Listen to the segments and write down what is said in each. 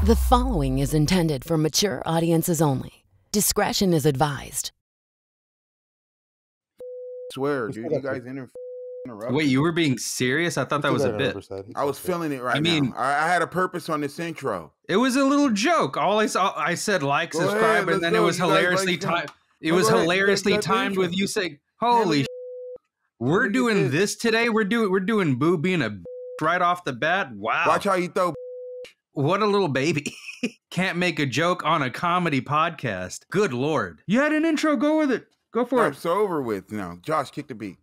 The following is intended for mature audiences only. Discretion is advised. Swear, dude, you guys interrupt. Wait, you were being serious? I thought that was a bit. I was feeling it right now. I had a purpose on this intro. It was a little joke. All I said like, subscribe, and then it was hilariously timed. It was hilariously timed with you saying, "Holy, we're doing this today. We're doing Boo being a right off the bat. Wow! Watch how you throw. What a little baby. Can't make a joke on a comedy podcast. Good Lord. You had an intro. Go with it. Go for it. It's over with now. Josh, kick the beat.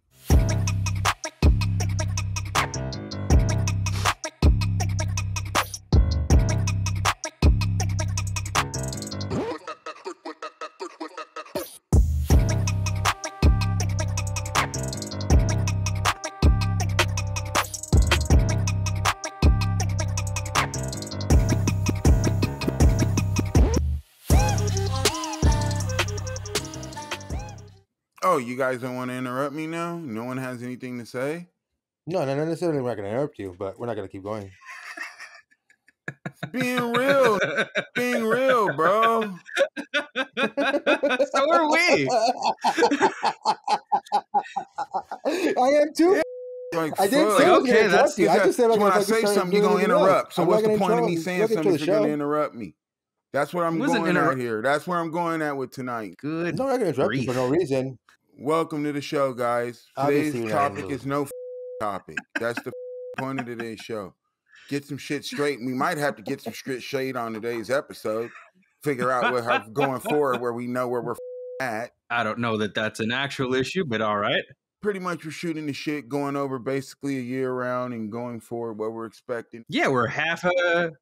Oh, you guys don't want to interrupt me now? No one has anything to say? No, not necessarily. We're not going to interrupt you, but we're not going to keep going. Being real. Being real, bro. So are we. I am too. Like, I didn't say I was going to interrupt you. I just said when I say something, you're going to interrupt. So what's the point of me saying something if you're going to interrupt me? That's what I'm going at here. That's where I'm going at with tonight. Good. No, I'm not going to interrupt you for no reason. Welcome to the show, guys. Today's topic is no topic. That's the point of today's show. Get some shit straight. We might have to get some shade on today's episode. Figure out how going forward where we know where we're at. I don't know that that's an actual issue, but all right. Pretty much we're shooting the shit, going over basically a year around and going forward what we're expecting. Yeah, we're half a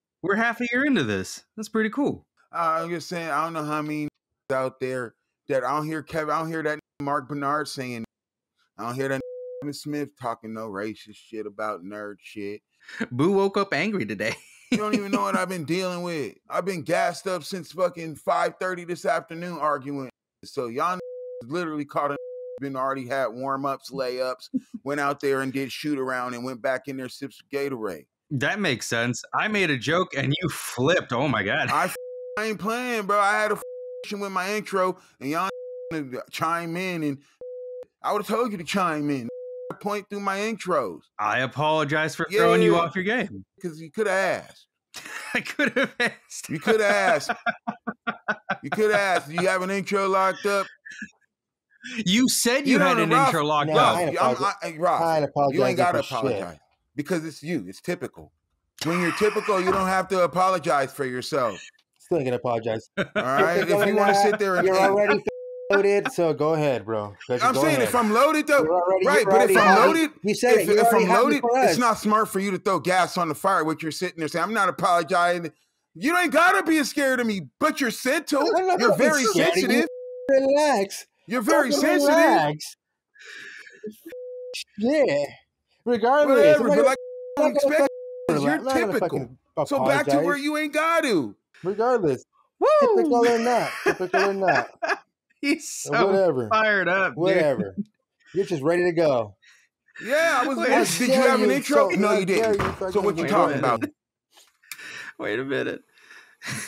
year into this. That's pretty cool. I'm just saying, I don't know how many out there that I don't hear Kevin, I don't hear that Mark Bernard saying, I don't hear that Kevin Smith talking no racist shit about nerd shit. Boo woke up angry today. You don't even know what I've been dealing with. I've been gassed up since fucking 5:30 this afternoon arguing. So y'all literally caught a been already had warm-ups, layups, went out there and did shoot around and went back in there, sips Gatorade. That makes sense. I made a joke and you flipped. Oh my God. I ain't playing, bro. I had a with my intro and y'all chime in, and I would have told you to chime in. Point through my intros. I apologize for throwing you off your game. Because you could have asked. I could have asked. You could have asked. You could have asked. Do you have an intro locked up? You said you had an intro locked up. Rob, you ain't got to apologize. Because it's you. It's typical. When you're typical, you don't have to apologize for yourself. Still ain't gonna apologize. All right. If you want to sit there and you're already loaded, so go ahead, bro. I'm saying if I'm loaded though, right? But if I'm loaded, if I'm loaded, it's not smart for you to throw gas on the fire. What you're sitting there saying, I'm not apologizing. You ain't gotta be scared of me, but you're said to. You're very sensitive. Relax. You're very sensitive. Relax. Yeah. Regardless, whatever. But like, I don't expect you're typical. So back to where you ain't got to. Regardless. Woo! Typical or not. Typical or not. He's so fired up. Whatever. Dude. You're just ready to go. Yeah, I was. Did you have an intro? No, you didn't. So what you talking about? Wait a minute.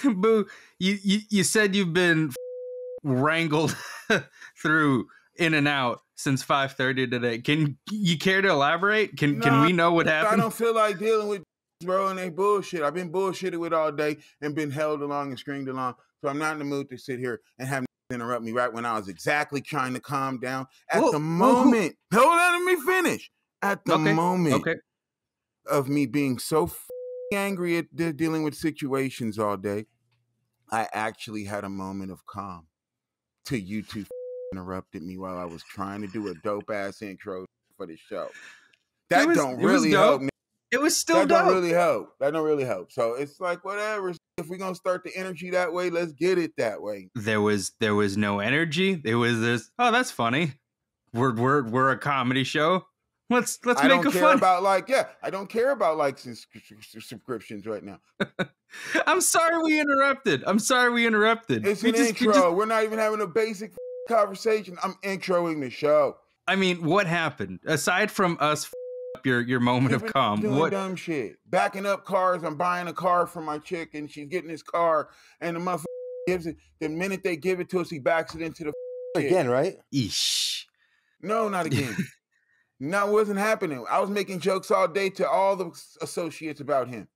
Boo, you said you've been wrangled through in and out since 5:30 today. Can you care to elaborate? Can we know what happened? I don't feel like dealing with bro and they bullshit. I've been bullshitted with all day and been held along and screamed along. So I'm not in the mood to sit here and have interrupt me right when I was exactly trying to calm down. At the moment, hold on, let me finish. At the moment of me being so angry at dealing with situations all day, I actually had a moment of calm till you two interrupted me while I was trying to do a dope ass intro for the show. That don't really help. It was still dope. That don't really help. That don't really help. So it's like whatever. If we're gonna start the energy that way, let's get it that way. There was no energy. It was this. Oh, that's funny. We're a comedy show. Let's make it fun. I don't care about likes and subscriptions right now. I'm sorry we interrupted. It's an intro. We're not even having a basic conversation. I'm introing the show. I mean, what happened aside from us your moment of calm. Doing What dumb shit, backing up cars. I'm buying a car for my chick, and she's getting this car, and the motherfucker gives it. The minute they give it to us, he backs it into the again, right? Eesh. No, not again. No, it wasn't happening. I was making jokes all day to all the associates about him.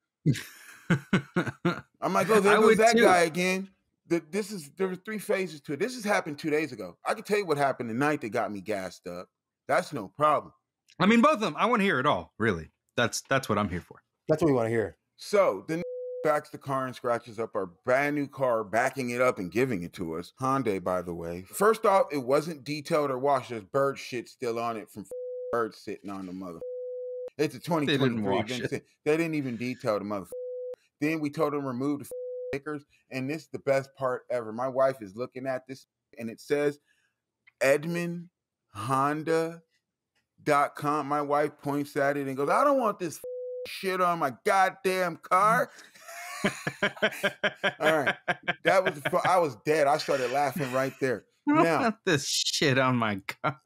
I'm like, oh, there goes that guy again. There were 3 phases to it. This has happened 2 days ago. I can tell you what happened the night that got me gassed up. That's no problem. I mean, both of them. I want to hear it all. Really, that's what I'm here for. That's what we want to hear. So then backs the car and scratches up our brand new car, backing it up and giving it to us. Hyundai, by the way. First off, it wasn't detailed or washed. There's bird shit still on it from birds sitting on the mother. It's a 2023. They didn't even detail the mother. Then we told them remove the stickers, and this is the best part ever. My wife is looking at this, and it says EdmondHonda.com. My wife points at it and goes, I don't want this shit on my goddamn car. All right. I was dead. I started laughing right there. Now this shit on my car.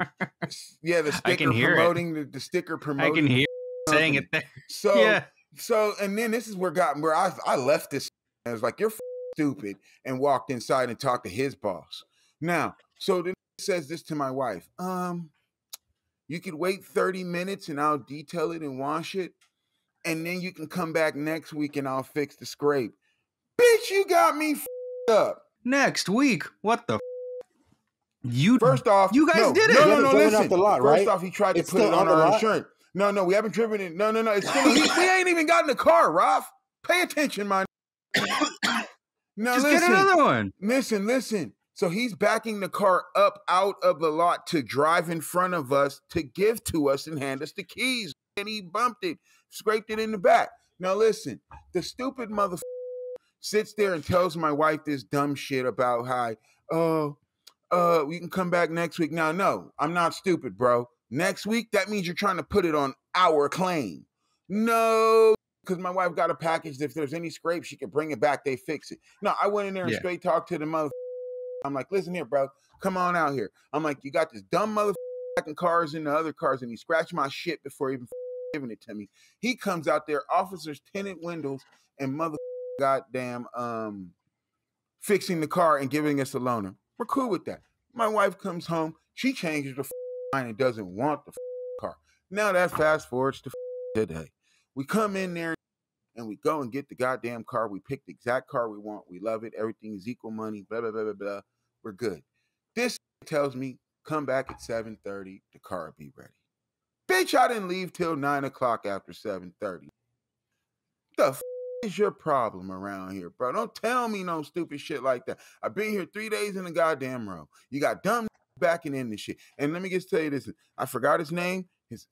Yeah, the sticker promoting the sticker promoting. I can hear saying it there. So yeah. And then this is where I left this. I was like, you're stupid, and walked inside and talked to his boss. Now, so then it says this to my wife. You could wait 30 minutes and I'll detail it and wash it. And then you can come back next week and I'll fix the scrape. Bitch, you got me up. Next week? What the First off, you guys did it. No, listen. Off the lot, First off, he tried to put it on our insurance. No, we haven't driven it. No. It's still, we ain't even gotten the car, Ralph. Pay attention, man. Now just listen, get another one. Listen. So he's backing the car up out of the lot to drive in front of us to give to us and hand us the keys. And he bumped it, scraped it in the back. Now listen, the stupid motherfucker sits there and tells my wife this dumb shit about how, we can come back next week. Now, no, I'm not stupid, bro. Next week, that means you're trying to put it on our claim. No, because my wife got a package. If there's any scrape, she can bring it back. They fix it. No, I went in there and straight talked to the motherfucker. I'm like, listen here, bro. Come on out here. I'm like, you got this dumb motherfucking cars in the other cars, and he scratched my shit before even giving it to me. He comes out there, officers tinted windows, and goddamn fixing the car and giving us a loaner. We're cool with that. My wife comes home. She changes the mind and doesn't want the car. Now that fast forwards to today. We come in there and we go and get the goddamn car. We pick the exact car we want. We love it. Everything is equal money. Blah, blah, blah, blah, blah. We're good. This tells me, come back at 7:30. The car will be ready. Bitch, I didn't leave till 9 o'clock after 7:30. The is your problem around here, bro? Don't tell me no stupid shit like that. I've been here 3 days in a goddamn row. You got dumb backing in this shit. And let me just tell you this. I forgot his name. His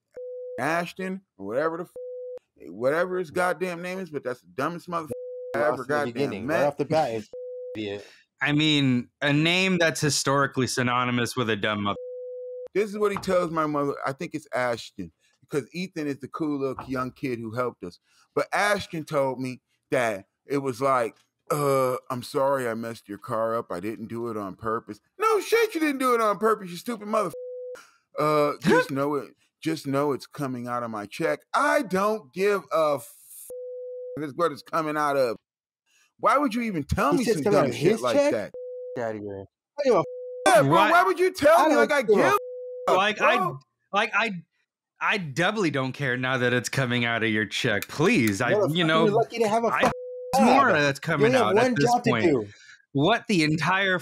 Ashton or whatever his goddamn name is, but that's the dumbest motherfucker I ever goddamn met. Right off the bat, idiot. I mean, a name that's historically synonymous with a dumb mother. This is what he tells my mother. I think it's Ashton, because Ethan is the cool little young kid who helped us. But Ashton told me that it was like, I'm sorry I messed your car up. I didn't do it on purpose. No shit, you didn't do it on purpose, you stupid motherfucker. Just know it's coming out of my check. I don't give a That's what it's coming out of. Why would you even tell me some dumb shit like that? Get out of here. Yeah, bro, why would you tell me? Like, I give I doubly don't care now that it's coming out of your check. Please, you're lucky to have more that's coming out at this point. What the entire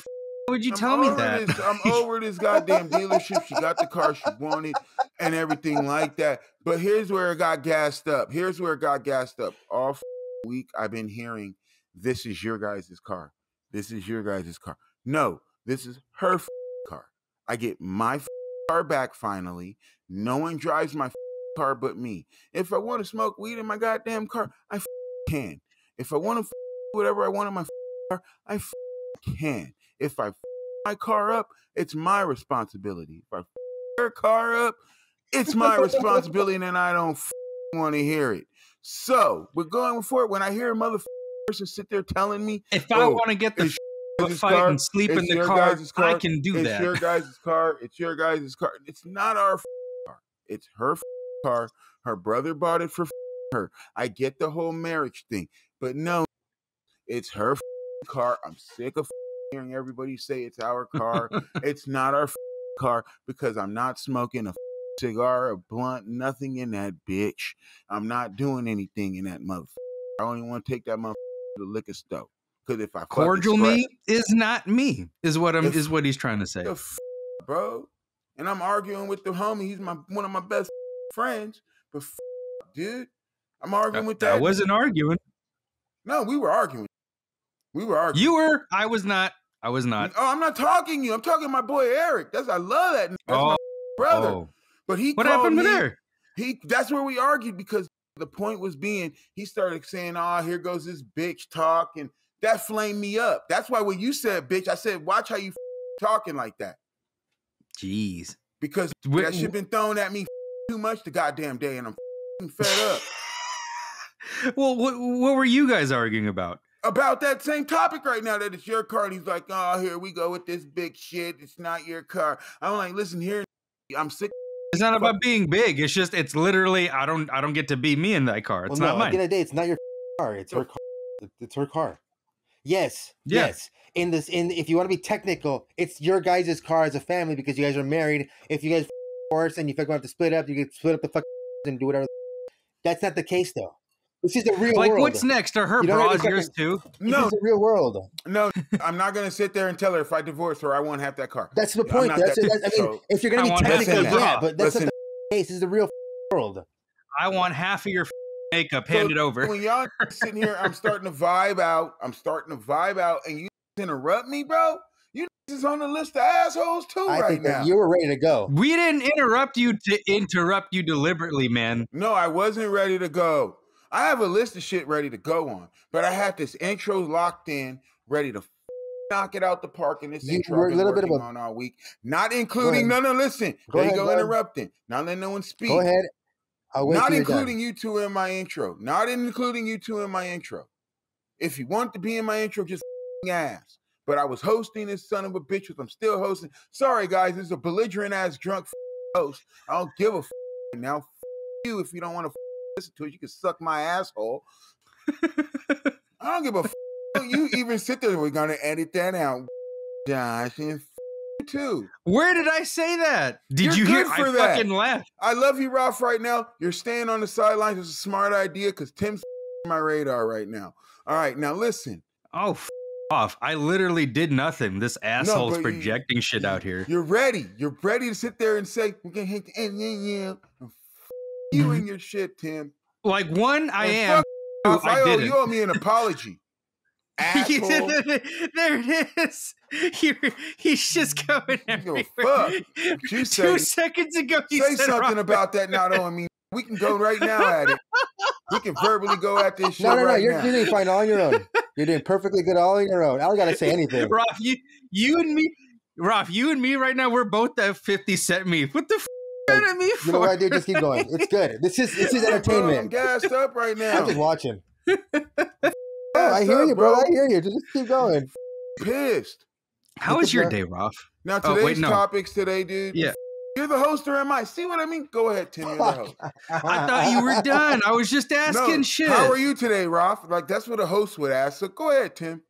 would you tell me that? I'm over this goddamn dealership. She got the car she wanted and everything like that. But here's where it got gassed up. All week I've been hearing, this is your guys' car. This is your guys' car. No, this is her car. I get my car back finally. No one drives my car but me. If I want to smoke weed in my goddamn car, I can. If I want to whatever I want in my car, I can. If I my car up, it's my responsibility. If I her car up, it's my responsibility, and I don't want to hear it. So we're going for it. When I hear a person sit there telling me, if I want to get the fight and sleep in the car, I can do that. It's your guys' car. It's your guys' car. It's not our car. It's her car. Her brother bought it for her. I get the whole marriage thing, but no, it's her car. I'm sick of hearing everybody say it's our car. It's not our car because I'm not smoking a cigar, a blunt, nothing in that bitch. I'm not doing anything in that motherfucker. I only want to take that motherfucker to the liquor store. Because if I cordial me is not me, is what he's trying to say. Bro. And I'm arguing with the homie. He's one of my best friends. But dude, I'm arguing with that. I wasn't arguing. No, we were arguing. You were. I was not. Oh, I'm not talking to you. I'm talking to my boy Eric. I love that. That's my brother. Oh. But what happened with there? That's where we argued because the point was being, he started saying, "Oh, here goes this bitch talk," and that flamed me up. That's why when you said bitch, I said, "Watch how you talking like that." Jeez. Because that shit been thrown at me too much the goddamn day, and I'm fed up. Well, what were you guys arguing about? About that same topic right now, that it's your car. And he's like, "Oh, here we go with this big shit. It's not your car." I'm like, listen here, I'm sick. It's not about being big. It's just, it's literally, I don't get to be me in that car. It's not mine. At the end of the day, it's not your car. It's her car. It's her car. Yes. Yeah. Yes. If you want to be technical, it's your guys' car as a family because you guys are married. If you guys divorce and you fucking have to split up, you can split up the fuck and do whatever. That's not the case though. This is the real world. Like, what's next? Are her bras yours too? No, it's the real world. No, I'm not gonna sit there and tell her if I divorce her, I won't have that car. That's the point. If you're gonna be technical, yeah, but that's not the case. This is the real world. I want half of your makeup handed over. When y'all sitting here, I'm starting to vibe out, and you interrupt me, bro. You is on the list of assholes too I right think now. You were ready to go. We didn't interrupt you to interrupt you deliberately, man. No, I wasn't ready to go. I have a list of shit ready to go on, but I had this intro locked in, ready to knock it out the park. In this intro I've been working on all week, not including listen. There you go, interrupting. Not letting no one speak. Go ahead. I'll wait. Not including you two in my intro. Not including you two in my intro. If you want to be in my intro, just ask. But I was hosting this son of a bitch, which I'm still hosting. Sorry, guys, this is a belligerent ass drunk host. I don't give a now. You, if you don't want to listen to it, you can suck my asshole. I don't give a you even sit there. We're gonna edit that out, Josh, and too. Where did I say that? Did you hear? I fucking laughed. I love you, Ralph. Right now, you're staying on the sidelines. It's a smart idea because Tim's on my radar right now. All right, now listen. Oh, off! I literally did nothing. This asshole's projecting shit out here. You're ready. You're ready to sit there and say we're gonna hit the end. You and your shit, Tim. Like I am. I didn't. You owe me an apology. Asshole. There it is. He's just going everywhere. Fuck. 2 seconds ago, you say said something about that not owing me. We can go right now at it. We can verbally go at this shit. No. You're doing fine all on your own. You're doing perfectly good all on your own. I don't gotta say anything. Ralph, you and me right now, we're both at 50 Cent me. What the at me for? You know what I do? Just keep going. It's good. This is entertainment. Bro, I'm gassed up right now. I'm just watching. I hear you, bro. I hear you. Just keep going. Pissed. How was your day, Ralph? Now today's topics today, dude. Yeah. You're the host, or am I? See what I mean? Go ahead, Tim. You're the host. I thought you were done. I was just asking shit. How are you today, Ralph? Like, that's what a host would ask. So go ahead, Tim.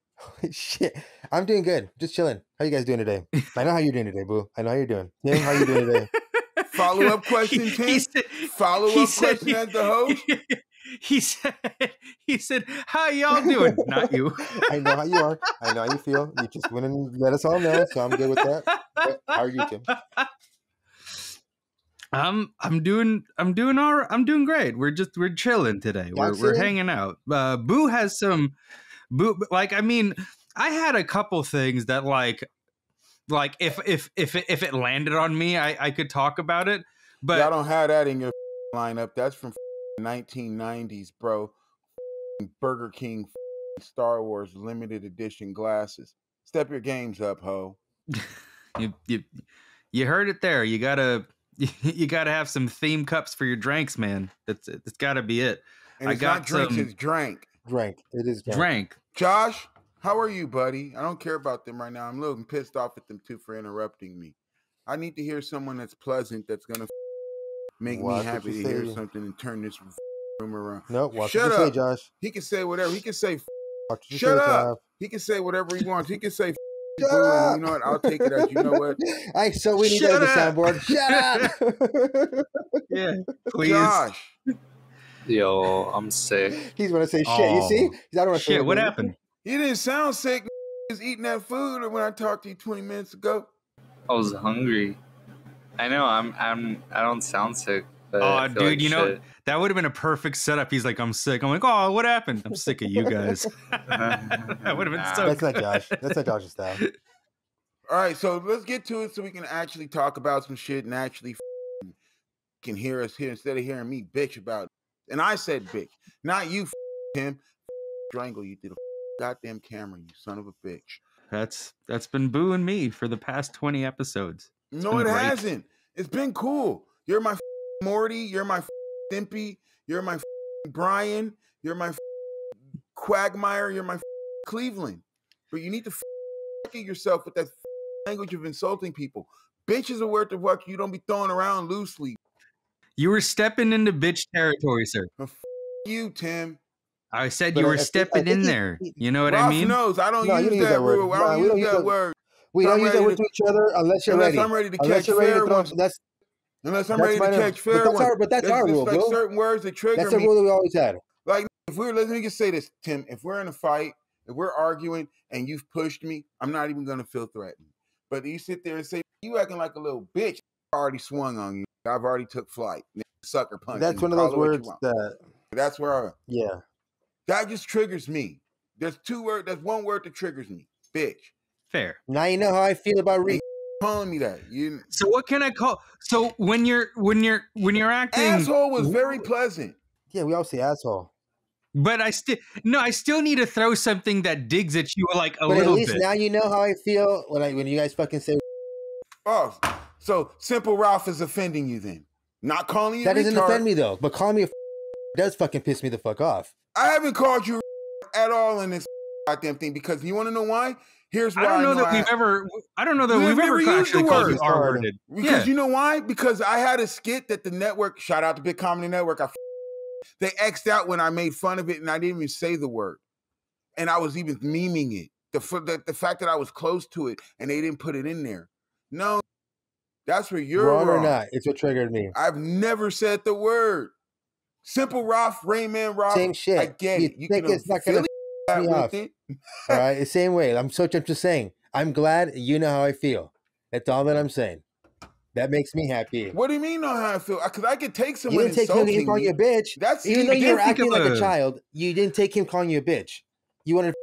Shit. I'm doing good. Just chilling. How you guys doing today? I know how you're doing today, Boo. I know how you're doing. Tim, how you doing today? Follow-up question, Tim? Follow-up question as the host? He said, how y'all doing? Not you. I know how you are. I know how you feel. You just went and let us all know, so I'm good with that. But how are you, Tim? I'm doing all right. I'm doing great. We're chilling today. We're hanging out. Boo has some like, I mean, I had a couple things that like if it landed on me, I could talk about it. But I don't have that in your lineup. That's from 1990s, bro. Burger King Star Wars limited edition glasses. Step your games up, ho. You heard it there. You gotta have some theme cups for your drinks, man. It's gotta be it. And it's not drinks, it's drank. Drank. It is drank. Josh, how are you, buddy? I don't care about them right now. I'm a little pissed off at them too for interrupting me. I need to hear someone that's pleasant, that's gonna make me happy to hear something and turn this room around. No, watch Shut what up. you say, Josh. He can say whatever. He can say, shut up. He can say whatever he wants. He can say, shut Boo, up. and you know what? I'll take it as, you know what? So we need that as a soundboard. Shut up. Yeah, please. Josh. Yo, I'm sick. He's going to say shit. You see? I don't Shit, what happened? You didn't sound sick. You was eating that food when I talked to you 20 minutes ago. I was hungry. I know. I don't sound sick. But Oh, dude, like you know that would have been a perfect setup. He's like, I'm sick. I'm like, oh, what happened? I'm sick of you guys. That would have been so. That's not Josh. That's not Josh's style. All right, so let's get to it so we can actually talk about some shit and actually can hear us here instead of hearing me bitch about it. And I said bitch, not you, him. Strangle you through the goddamn camera, you son of a bitch. That's been Boo and me for the past 20 episodes. No, it hasn't. It's been cool. You're my Morty. You're my Stimpy. You're my Brian. You're my Quagmire. You're my Cleveland. But you need to at yourself with that language of insulting people. Bitch is a word of what you don't be throwing around loosely. You were stepping into bitch territory, sir. You, Tim. I said you were stepping in there. You know what Ralph I mean? knows. I don't use that word. I don't use that word. We don't use that word to each other unless you're ready. Unless I'm ready to catch fair ones. Unless I'm ready to catch fair ones. But that's our rule, like certain words that trigger me. That's a rule that we always had. Like, let me just say this, Tim. If we're in a fight, if we're arguing, and you've pushed me, I'm not even going to feel threatened. But you sit there and say, you acting like a little bitch. I already swung on you. I've already took flight. Sucker punch. That's one of those words that... That's where Yeah. That just triggers me. There's one word that triggers me. Bitch. Fair. Now you know how I feel about Reed. Calling me that. So what can I call? So when you're acting, asshole was very pleasant. Yeah, we all say asshole. But I still need to throw something that digs at you like a little bit. At least now you know how I feel when you guys fucking say. Oh, so Simple Ralph is offending you then? Not calling you. That doesn't offend me though. But calling me does fucking piss me the fuck off. I haven't called you at all in this goddamn thing because you want to know why? Here's why. I don't know that we've ever actually called you R-worded. Because you know why? Because I had a skit that the network, shout out to Big Comedy Network, they X'd out when I made fun of it and I didn't even say the word. And I was even memeing it. The fact that I was close to it and they didn't put it in there. No, that's where you're wrong. Or not. It's what triggered me. I've never said the word. Simple Ralph, Rayman Ralph. Same shit. I get it. You think it's not going to me off. All right, the same way. I'm just saying. I'm glad you know how I feel. That's all that I'm saying. That makes me happy. What do you mean know how I feel? Because I could take someone insulting me. You didn't take him calling you a bitch. That's even though you're acting like a child. You didn't take him calling you a bitch. You wanted.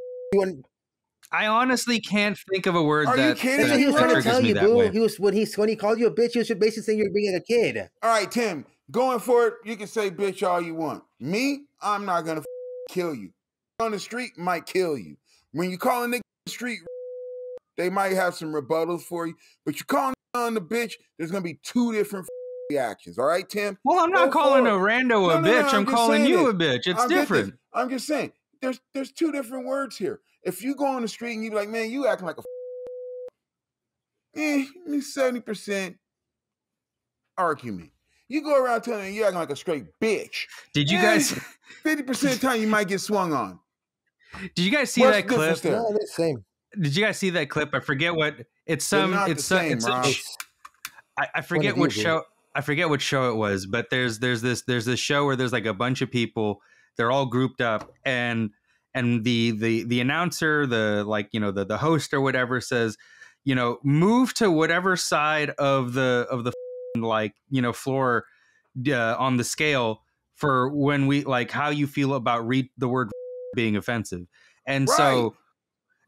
I honestly can't think of a word Are that. You kidding? That he was trying to tell you, Boo. He was when he called you a bitch. He was basically saying you're being a kid. All right, Tim. Going forward, you can say bitch all you want. Me, I'm not gonna kill you. On the street, might kill you. When you call a nigga on the street, they might have some rebuttals for you. But you call on the bitch, there's gonna be two different reactions. All right, Tim? Well, I'm not calling a rando a bitch. I'm calling you a bitch. It's different. I'm just saying. There's two different words here. If you go on the street and you be like, man, you acting like a 70% argument. You go around telling you acting like a straight bitch. Did you guys 50% of the time you might get swung on? Did you guys see that clip? No, it's the same. Did you guys see that clip? I forget what it's I forget what show. I forget what show it was, but there's this show where there's like a bunch of people. They're all grouped up, and the announcer, the host or whatever says, move to whatever side of the floor on the scale for when we how you feel about the word being offensive. And so,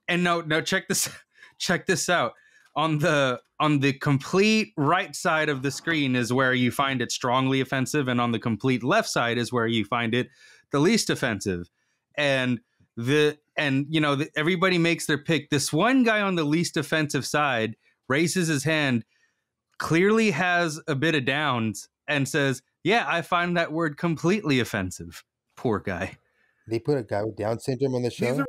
and no, check this out. On the complete right side of the screen is where you find it strongly offensive, and on the complete left side is where you find it the least offensive. And everybody makes their pick. This one guy on the least offensive side raises his hand, clearly has a bit of downs, and says, yeah, I find that word completely offensive. Poor guy. They put a guy with Down syndrome on the show?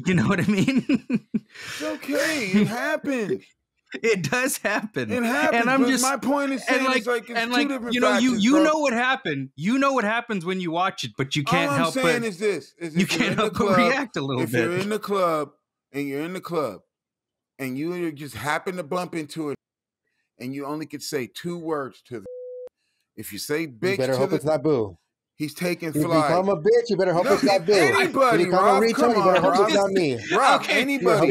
You know what I mean? It's okay. It happens. It does happen. It happens. And I'm but just my point is saying it's like it's two different factors, you bro. know what happened. You know what happens when you watch it, but you can't help but. All I'm saying is this: you can't help but react a little bit. If you're in the club and you just happen to bump into it, and you only could say 2 words to them. If you say bitch, you better hope it's not Boo. He's taking flight. If flight. you call him a bitch, you better hope it's not Boo. Anybody, if you call him a retard, you better hope it's not me. Rob, okay, anybody,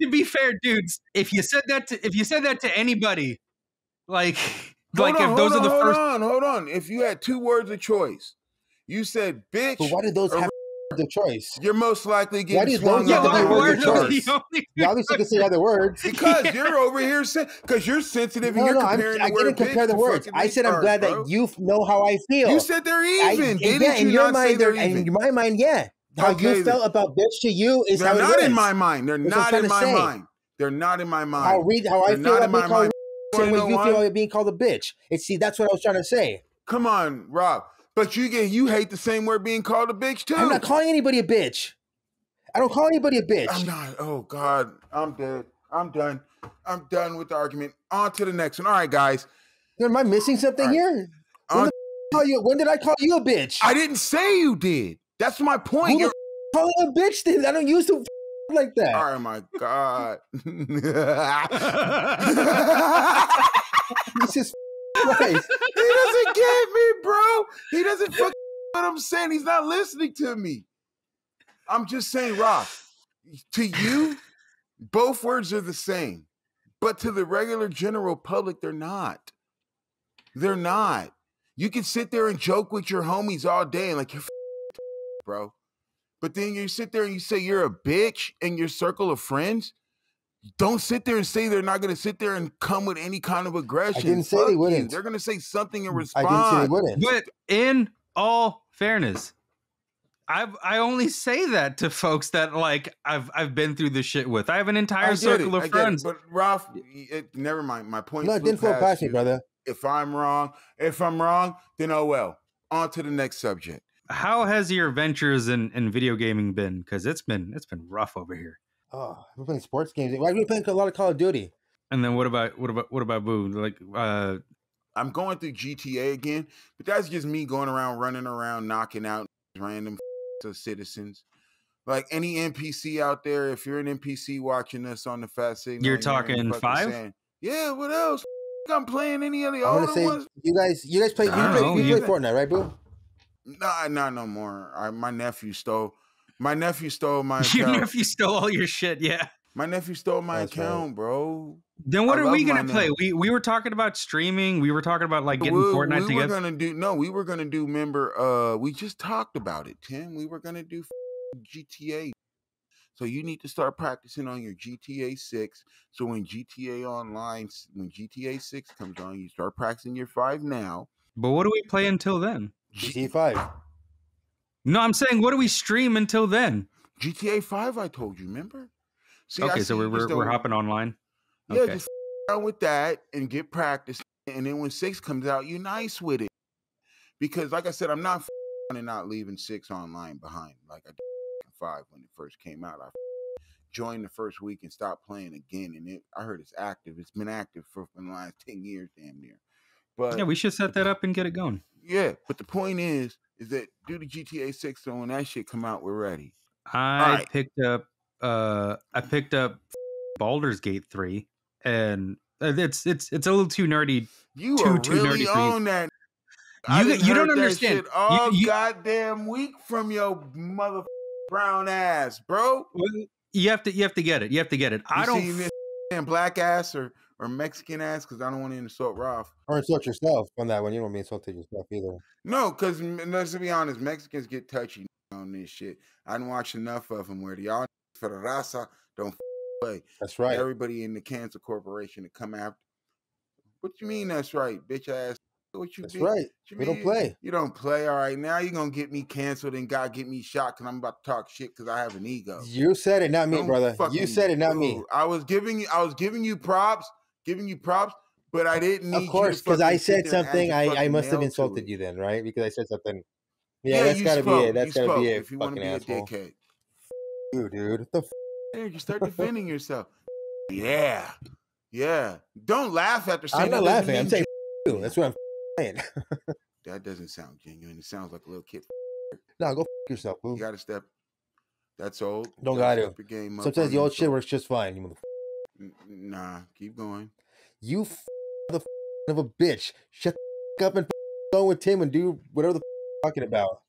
to be fair, dudes, if you said that to anybody, like hold on. If you had 2 words of choice, you said bitch. But why did those have of choice? You're most likely getting swung up. words of choice? You obviously can say other words. Because you're over here, because you're sensitive and you're comparing the word. I didn't compare the words. I said I'm glad that you know how I feel. You said they're even. In your mind, in my mind, yeah. How you felt about bitch to you is how it was. They're not in my mind. They're not in my mind. They're not in my mind. How I feel about being called same way you feel about being called a bitch. See, that's what I was trying to say. Come on, Rob. But you hate the same word being called a bitch too. I'm not calling anybody a bitch. I don't call anybody a bitch. I'm not. Oh God, I'm dead. I'm done. I'm done with the argument. On to the next one. All right, guys. Am I missing something here? When did I call you a bitch? I didn't say you did. That's my point. You're calling a bitch then. I don't use the like that. Oh my God. Jesus Christ. He doesn't get me, bro. He doesn't fucking know what I'm saying. He's not listening to me. I'm just saying, Rob, to you, both words are the same. But to the regular general public, they're not. They're not. You can sit there and joke with your homies all day and like, you're bro. But then you sit there and you say you're a bitch in your circle of friends. Don't sit there and say they're not going to sit there and come with any kind of aggression. I didn't say they wouldn't. They're going to say something in response. I didn't say they wouldn't. But in all fairness, I only say that to folks that like I've been through this shit with. I have an entire circle of friends. But Ralph, never mind. My point. No, it didn't flow past me, brother. If I'm wrong, then oh well. On to the next subject. How has your ventures in video gaming been? Because it's been rough over here. Oh, we're playing sports games. Why are we playing a lot of Call of Duty? And then what about Boo? Like, I'm going through GTA again, but that's just me going around, running around, knocking out random citizens. Like any NPC out there, if you're an NPC watching us on the Fast Signal, you're talking 5? Yeah, what else? I'm playing any of the older ones. You guys play. You play Fortnite, right, Boo? Nah, not no more. My nephew stole my account. Your nephew stole all your shit, yeah. My nephew stole my account, bro. Then what are we gonna play? We were talking about streaming. We were talking about like getting Fortnite together. We were gonna do. Remember, we just talked about it, Tim. We were gonna do GTA. So you need to start practicing on your GTA 6. So when GTA 6 comes on, you start practicing your 5 now. But what do we play until then? GTA 5. No, I'm saying, what do we stream until then? GTA 5, I told you, remember? See, okay, so we're hopping online? Yeah, okay. Just out with that and get practice. And then when 6 comes out, you're nice with it. Because, like I said, I'm not leaving 6 online behind like I did 5 when it first came out. I joined the first week and stopped playing again. And I heard it's active. It's been active for the last 10 years, damn near. But yeah, we should set that up and get it going. Yeah, but the point is that due to GTA 6, so when that shit come out, we're ready. I picked up Baldur's Gate 3, and it's a little too nerdy. You are really on that. You don't understand. Shit all goddamn week from your mother brown ass, bro. You have to get it. You have to get it. I don't see this black ass or Mexican ass, because I don't want to insult Ralph. Or insult yourself on that one. You don't want me insulting yourself either. No, because let's be honest, Mexicans get touchy on this shit. I didn't watch enough of them where y'all for the raza don't play. That's right. Everybody in the Cancer Corporation to come after. What you mean that's right, bitch ass? That's right. We don't play. You don't play. All right, now you're gonna get me canceled and God get me shot because I'm about to talk shit because I have an ego. You said it, not me, brother. You said it, not me. I was giving you props, but I didn't need. Of course, because I said something. I must have insulted you then, right? Because I said something. Yeah, that's gotta be it. That's gotta be it. If you want to be a dickhead, you dude, what the you start defending yourself. Yeah. Yeah. Don't laugh after saying I'm not laughing. I'm saying you. That's what I'm saying. That doesn't sound genuine. It sounds like a little kid. No, go yourself, Boo. You got to step. That's old. Don't got to. Step your game up. Sometimes the old shit works just fine. You Nah, keep going. You of a bitch. Shut the up and go with Tim and do whatever the talking about.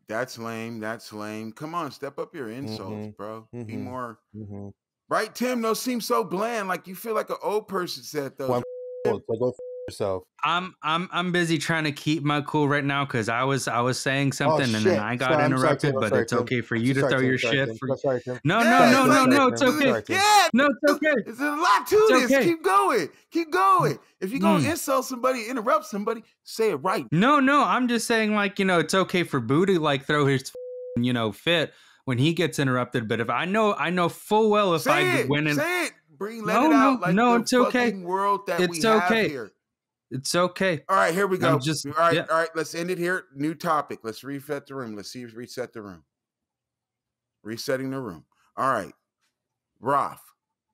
That's lame. That's lame. Come on, step up your insults, bro. Be more. Right, Tim? Those seem so bland. Like you feel like an old person said those. Well, so go yourself. I'm busy trying to keep my cool right now because I was saying something and then I got interrupted. But it's okay for you to throw your shit. No, it's okay. Yeah, no, it's okay. There's a lot to this. Okay. Keep going. Keep going. If you're gonna insult somebody, interrupt somebody, say it right. No, I'm just saying, like, it's okay for Boo to like throw his fit when he gets interrupted. But if I know full well if I win and say it, let it out. Like it's okay. World that we have here. It's okay. All right, here we go. All right. Let's end it here. New topic. Let's reset the room. Let's reset the room. Resetting the room. All right, Roth,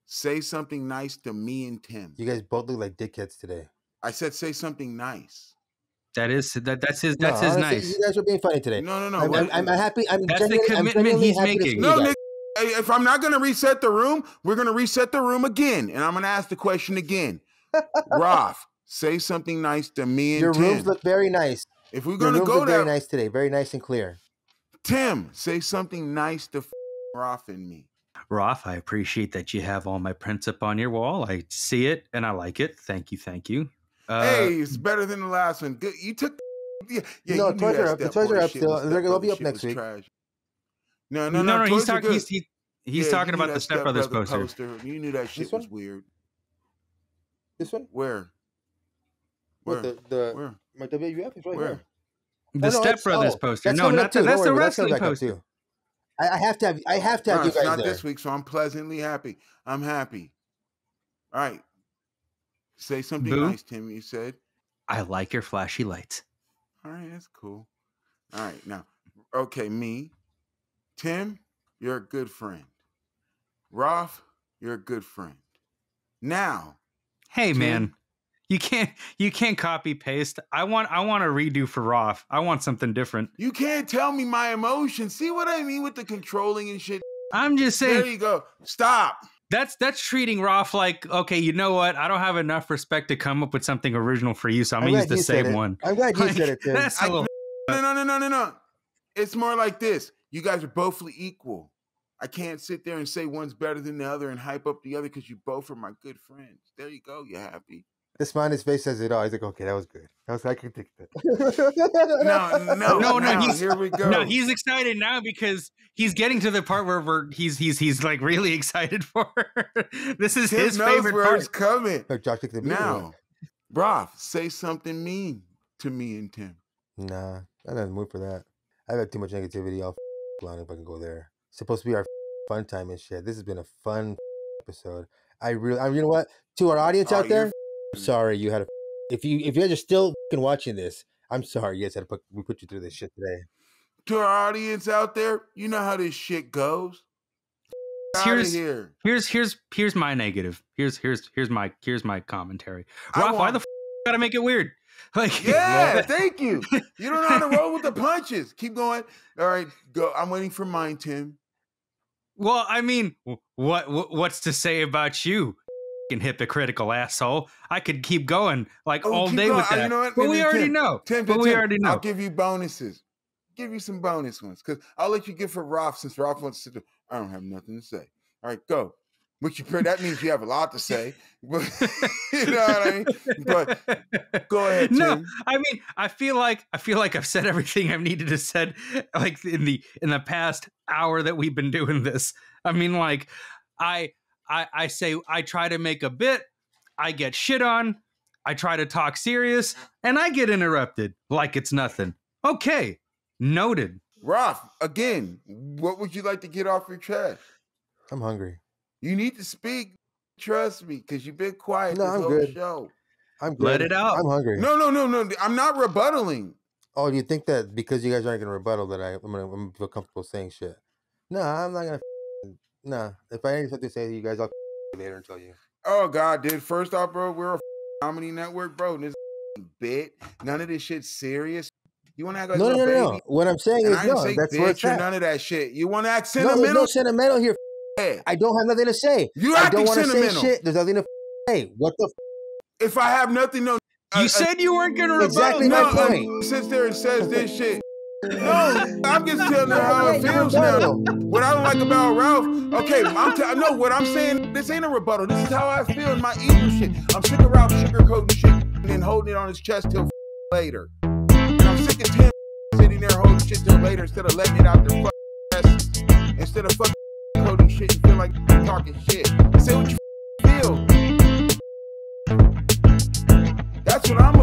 say something nice to me and Tim. You guys both look like dickheads today. I said say something nice. That's his honestly, nice. You guys are being funny today. No. I'm happy. That's the commitment he's making. No, Nick. If I'm not going to reset the room, we're going to reset the room again, and I'm going to ask the question again. Roth, say something nice to me and Your Tim. Your rooms look very nice. If we're going to go there, very nice today. Very nice and clear. Tim, say something nice to Roth and me. Roth, I appreciate that you have all my prints up on your wall. I see it and I like it. Thank you. Hey, it's better than the last one. Good. You took. No, toys are up. The toys are up still. They'll be up next week. No. He's talking about the Step Brothers poster. You knew that shit was weird. This one? Where? Where? My WWF is right here. The Step Brothers poster. No, not that. That's the wrestling poster. I have to have you guys it's not there. This week, so I'm pleasantly happy. I'm happy. All right. Say something nice, Tim. You said. I like your flashy lights. All right, that's cool. All right, now, okay, me, Tim, you're a good friend. Roth, you're a good friend. Now, hey, Tim, man, you can't copy paste. I want a redo for Roth. I want something different. You can't tell me my emotions. See what I mean with the controlling and shit? I'm just saying. There you go. Stop. That's treating Roth like, okay, you know what? I don't have enough respect to come up with something original for you, so I'm gonna use the same one. I'm glad you said it, Tim. No. It's more like this. You guys are both equal. I can't sit there and say one's better than the other and hype up the other because you both are my good friends. There you go. You're happy. The smile on his face says it all. He's like, okay, that was good. I can take that. No. Here we go. No, he's excited now because he's getting to the part where he's like really excited for. This is his favorite part. It's coming. Look, Josh, take the now, Roth, say something mean to me and Tim. Nah, I'm not in the mood for that. I've had too much negativity. I'll on if I can go there. It's supposed to be our fun time and shit. This has been a fun episode. You know what? To our audience out there. I'm sorry you had if you guys are still watching this, I'm sorry you guys had to we put you through this shit today. To our audience out there, you know how this shit goes. Here's my negative. Here's my commentary. Roth, why the gotta make it weird? Like, thank you. You don't know how to roll with the punches. Keep going. All right, go. I'm waiting for mine, Tim. Well, I mean, what's to say about you? Hypocritical asshole. I could keep going like all day with that. You know what? But we already know. We already know. I'll give you bonuses. Give you some bonus ones because I'll let you give for Roth since Roth wants to do. I don't have nothing to say. All right, go. That means you have a lot to say. But, you know what I mean? But go ahead, Tim. No, I mean, I feel like I've said everything I've needed to said like in the past hour that we've been doing this. I mean, like I say I try to make a bit, I get shit on, I try to talk serious, and I get interrupted like it's nothing. Okay, noted. Roth, again, what would you like to get off your chest? I'm hungry. You need to speak. Trust me, because you've been quiet this whole show. I'm good. Let it out. I'm hungry. No. I'm not rebuttaling. Oh, do you think that because you guys aren't going to rebuttal that I'm going to feel comfortable saying shit? No, I'm not going to. Nah, if I have something to say to you guys, I'll later and tell you. Oh God, dude. First off, bro, we're a comedy network, bro. And this bit, none of this shit's serious. You want to act like no. baby? What I'm saying and is I didn't no. say That's bitch where it's or at. none of that shit. You want to act No, sentimental? there's no sentimental here. Yeah. I don't have nothing to say. You I acting don't want to say sentimental. shit. There's nothing to say. What the? If I have nothing, no. You said you weren't gonna rebuttal. Exactly my point. Sits there and says this shit. No, I'm just telling her how it feels now. What I don't like about Ralph, okay, no, what I'm saying, this ain't a rebuttal. This is how I feel in my evil shit. I'm sick of Ralph sugarcoating shit and then holding it on his chest till later. And I'm sick of Tim sitting there holding shit till later instead of letting it out their chest. Instead of fucking coating shit, you feel like talking shit. Say what you feel. That's what I'm